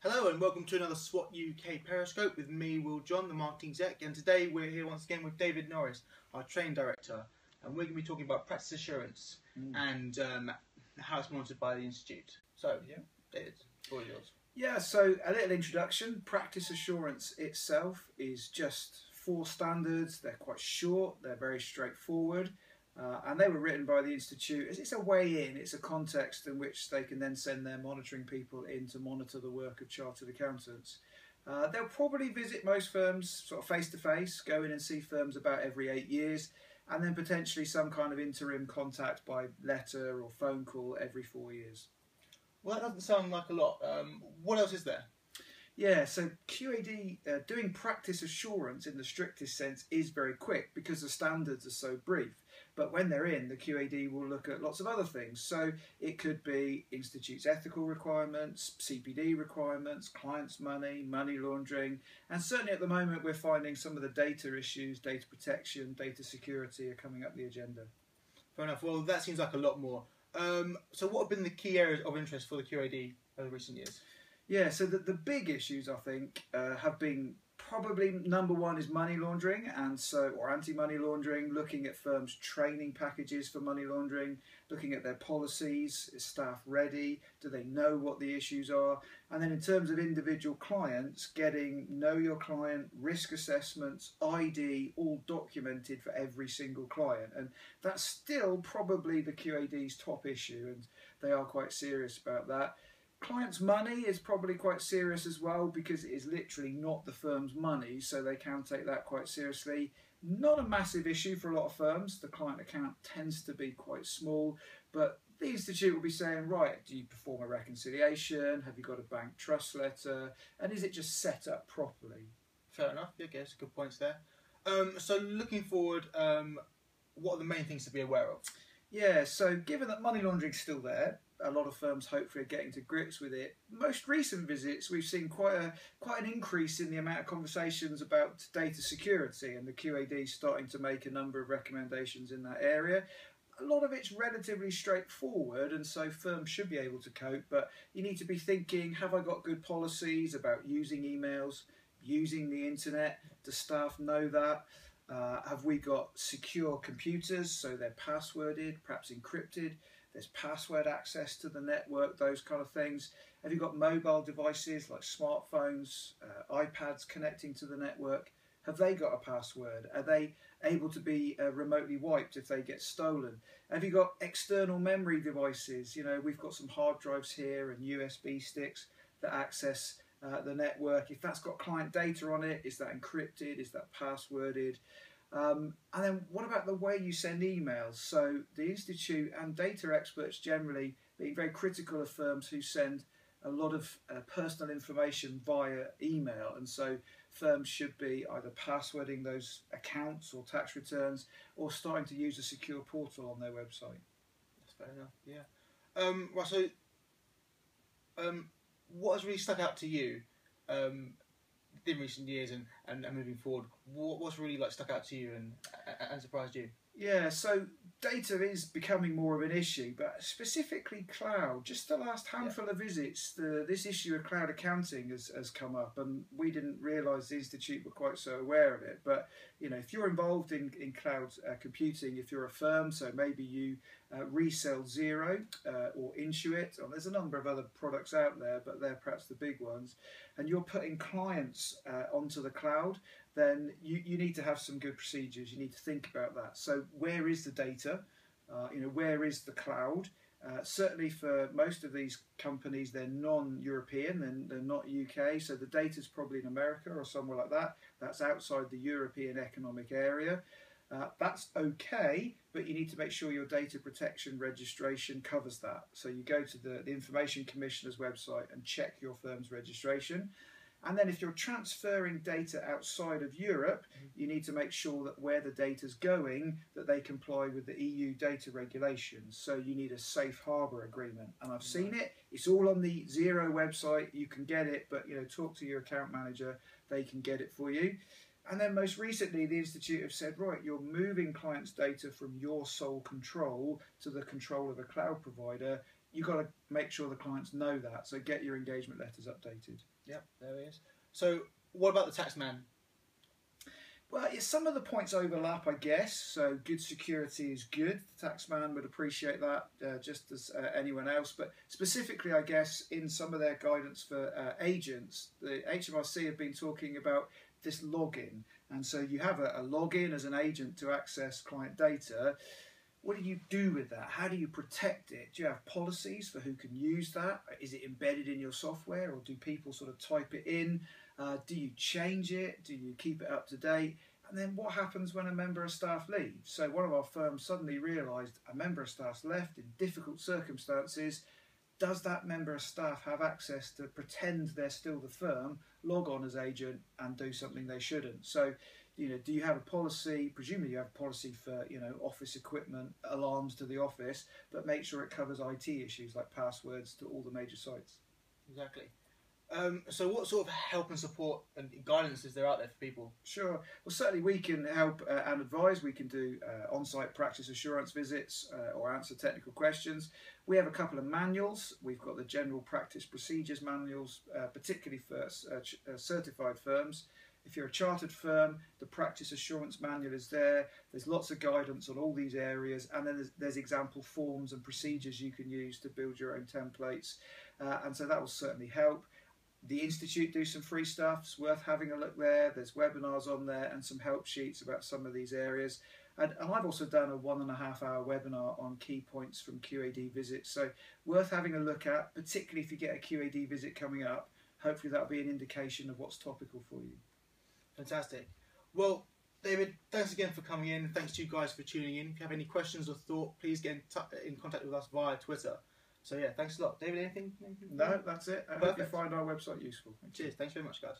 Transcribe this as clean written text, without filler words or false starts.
Hello and welcome to another SWAT UK Periscope with me, Will John, the marketing exec, and today we're here once again with David Norris, our training director, and we're going to be talking about practice assurance and how it's monitored by the Institute. So, David, all yours. Yeah, so a little introduction. Practice assurance itself is just 4 standards. They're quite short, they're very straightforward, and they were written by the Institute. It's a way in, it's a context in which they can then send their monitoring people in to monitor the work of chartered accountants. They'll probably visit most firms sort of face to face, go in and see firms about every 8 years, and then potentially some kind of interim contact by letter or phone call every 4 years. Well, that doesn't sound like a lot. What else is there? Yeah, so QAD, doing practice assurance in the strictest sense is very quick because the standards are so brief. But when they're in, the QAD will look at lots of other things. So it could be Institute's ethical requirements, CPD requirements, clients' money, money laundering. And certainly at the moment we're finding some of the data issues, data protection, data security are coming up the agenda. Fair enough. Well, that seems like a lot more. So what have been the key areas of interest for the QAD over recent years? Yeah, so the big issues I think have been probably number one is money laundering, or anti-money laundering, looking at firms' training packages for money laundering, looking at their policies, is staff ready, do they know what the issues are, and then in terms of individual clients, getting know your client, risk assessments, ID, all documented for every single client, and that's still probably the QAD's top issue, and they are quite serious about that. Clients' money is probably quite serious as well because it is literally not the firm's money, so they can take that quite seriously. Not a massive issue for a lot of firms. The client account tends to be quite small, but the Institute will be saying, right, do you perform a reconciliation? Have you got a bank trust letter? And is it just set up properly? Fair enough. Yeah, okay, good points there. So looking forward, what are the main things to be aware of? Yeah, so given that money laundering is still there, a lot of firms hopefully are getting to grips with it. Most recent visits, we've seen quite an increase in the amount of conversations about data security, and the QAD starting to make a number of recommendations in that area. A lot of it's relatively straightforward, and so firms should be able to cope, but you need to be thinking, have I got good policies about using emails, using the internet? Do staff know that? Have we got secure computers, so they're passworded, perhaps encrypted? There's password access to the network, those kind of things. Have you got mobile devices like smartphones, iPads connecting to the network? Have they got a password? Are they able to be remotely wiped if they get stolen? Have you got external memory devices? You know, we've got some hard drives here and USB sticks that access the network. If that's got client data on it, is that encrypted? Is that passworded? And then what about the way you send emails? So the Institute and data experts generally being very critical of firms who send a lot of personal information via email, and so firms should be either passwording those accounts or tax returns or starting to use a secure portal on their website. That's fair enough, yeah. Right, so what has really stuck out to you in recent years and moving forward? What's really stuck out to you and surprised you? Yeah, so data is becoming more of an issue, but specifically cloud. Just the last handful of visits, this issue of cloud accounting has come up, and we didn't realise the Institute were quite so aware of it. But you know, if you're involved in cloud computing, if you're a firm, so maybe you resell Xero or Intuit, or there's a number of other products out there, but they're perhaps the big ones, and you're putting clients onto the cloud, then you need to have some good procedures. You need to think about that. So where is the data? Where is the cloud? Certainly for most of these companies, they're non-European, they're not UK, so the data's probably in America or somewhere like that. That's outside the European Economic Area. That's okay, but you need to make sure your data protection registration covers that. So you go to the Information Commissioner's website and check your firm's registration. And then if you're transferring data outside of Europe, you need to make sure that where the data's going, that they comply with the EU data regulations. So you need a safe harbour agreement. And I've seen it. It's all on the Xero website. You can get it, but talk to your account manager. They can get it for you. And then most recently, the Institute have said, right, you're moving clients' data from your sole control to the control of a cloud provider. you've got to make sure the clients know that. So get your engagement letters updated. Yep, there he is. So what about the taxman? Well, yeah, some of the points overlap, I guess. So good security is good. The taxman would appreciate that just as anyone else. But specifically, I guess, in some of their guidance for agents, the HMRC have been talking about this login. And so you have a login as an agent to access client data. What do you do with that? How do you protect it? Do you have policies for who can use that? Is it embedded in your software, or do people sort of type it in? Do you change it? Do you keep it up to date? And then what happens when a member of staff leaves? So one of our firms suddenly realised a member of staff's left in difficult circumstances. Does that member of staff have access to pretend they're still the firm, log on as agent and do something they shouldn't? So, do you have a policy? Presumably you have a policy for, office equipment, alarms to the office, but make sure it covers IT issues like passwords to all the major sites. Exactly. So what sort of help and support and guidance is there out there for people? Sure. Well, certainly we can help and advise. We can do on-site practice assurance visits or answer technical questions. We have a couple of manuals. We've got the general practice procedures manuals, particularly for certified firms. If you're a chartered firm, the practice assurance manual is there. There's lots of guidance on all these areas, and then there's example forms and procedures you can use to build your own templates, and so that will certainly help. The Institute do some free stuff. It's worth having a look there. There's webinars on there and some help sheets about some of these areas. And I've also done a 1.5 hour webinar on key points from QAD visits. So worth having a look at, particularly if you get a QAD visit coming up. Hopefully that'll be an indication of what's topical for you. Fantastic. Well, David, thanks again for coming in. Thanks to you guys for tuning in. If you have any questions or thought, please get in contact with us via Twitter. So yeah, thanks a lot. David, anything? No, that's it. I hope you find our website useful. Cheers. Thanks very much, guys.